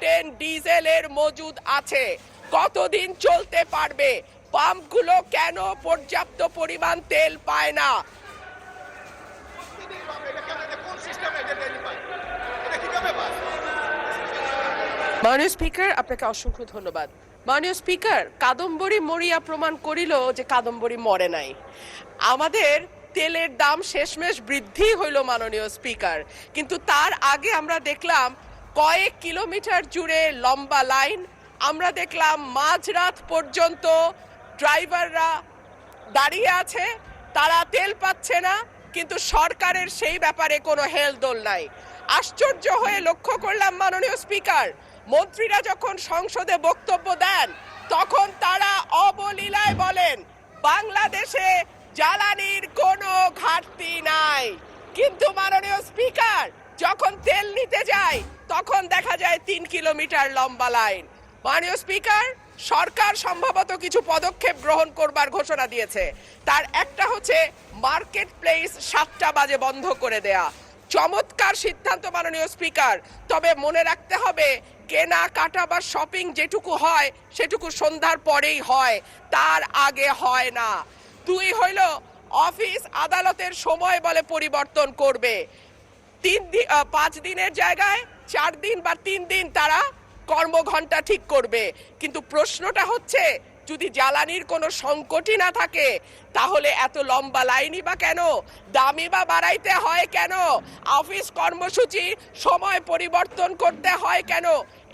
Octane ডিজেলের মজুদ আছে, কতদিন চলতে পারবে? পাম্পগুলো কেন পর্যাপ্ত পরিমাণ তেল পায় না? মাননীয় স্পিকার, আপনাকে অসংখ্য ধন্যবাদ। মাননীয় স্পিকার, কাদম্বরী মরিয়া প্রমাণ করিল যে কাদম্বরী মরে নাই। আমাদের তেলের দাম শেষমেশ বৃদ্ধি হইল মাননীয় স্পিকার, কিন্তু তার আগে আমরা দেখলাম কয়েক কিলোমিটার জুড়ে লম্বা লাইন। আমরা দেখলাম মাঝরাত পর্যন্ত ড্রাইভাররা দাঁড়িয়ে আছে, তারা তেল পাচ্ছে না, কিন্তু সরকারের সেই ব্যাপারে কোনো হেলদোল নাই। আশ্চর্য হয়ে লক্ষ্য করলাম মাননীয় স্পিকার, মন্ত্রীরা যখন সংসদে বক্তব্য দেন তখন তারা অবলীলায় বলেন বাংলাদেশে জ্বালানির কোনো ঘাটতি নাই, কিন্তু মাননীয় স্পিকার যখন তেল নিতে যায় তখন দেখা যায় 3 কিলোমিটার লম্বা লাইন। মাননীয় স্পিকার, সরকার সম্ভবত কিছু পদক্ষেপ গ্রহণ করবার ঘোষণা দিয়েছে। তার একটা হচ্ছে মার্কেট প্লেস 7টা বাজে বন্ধ করে দেয়া। চমৎকার সিদ্ধান্ত মাননীয় স্পিকার, তবে মনে রাখতে হবে কেনা কাটা বা শপিং যেটুকু হয় সেটুকু সন্ধ্যার পরেই হয়, তার আগে হয় না। 2 হইল অফিস আদালতের সময় বলে পরিবর্তন করবে। 5 দিনের জায়গায় 4 দিন বা 3 দিন তারা কর্মঘণ্টা ঠিক করবে, কিন্তু প্রশ্নটা হচ্ছে যদি জ্বালানির কোনো সংকটই না থাকে তাহলে এত লম্বা লাইনই বা কেন? দামি বা বাড়াইতে হয় কেন? অফিস কর্মসূচি সময় পরিবর্তন করতে হয় কেন?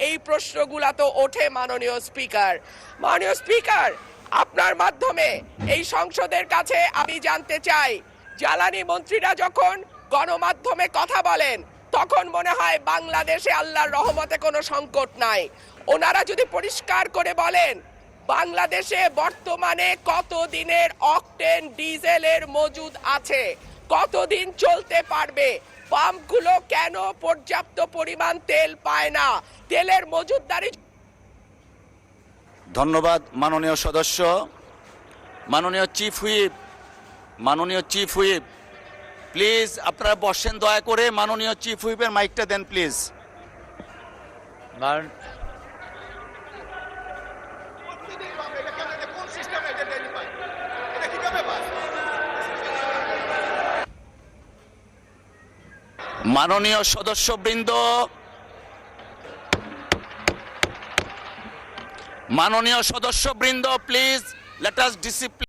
এই প্রশ্নগুলো তো ওঠে মাননীয় স্পিকার। মাননীয় স্পিকার, আপনার মাধ্যমে এই সংসদের কাছে আমি জানতে চাই, জ্বালানি মন্ত্রীরা যখন গণমাধ্যমে কথা বলেন তখন মনে হয় বাংলাদেশে আল্লাহর রহমতে কোনো সংকট নাই। ওনারা যদি পরিষ্কার করে বলেন বাংলাদেশে বর্তমানে কত দিনের অকটেন ডিজেলের মজুদ আছে, কতদিন চলতে পারবে? পাম্পগুলো কেন পর্যাপ্ত পরিমাণ তেল পায় না? তেলের মজুদদারি। ধন্যবাদ মাননীয় সদস্য। মাননীয় চিফ হুইপ প্লিজ আপনারা বসেন দয়া করে। মাননীয় চিফ হুইপের মাইকটা দেন প্লিজ। মাননীয় সদস্যবৃন্দ প্লিজ লেট আস ডিসিপ্লিন।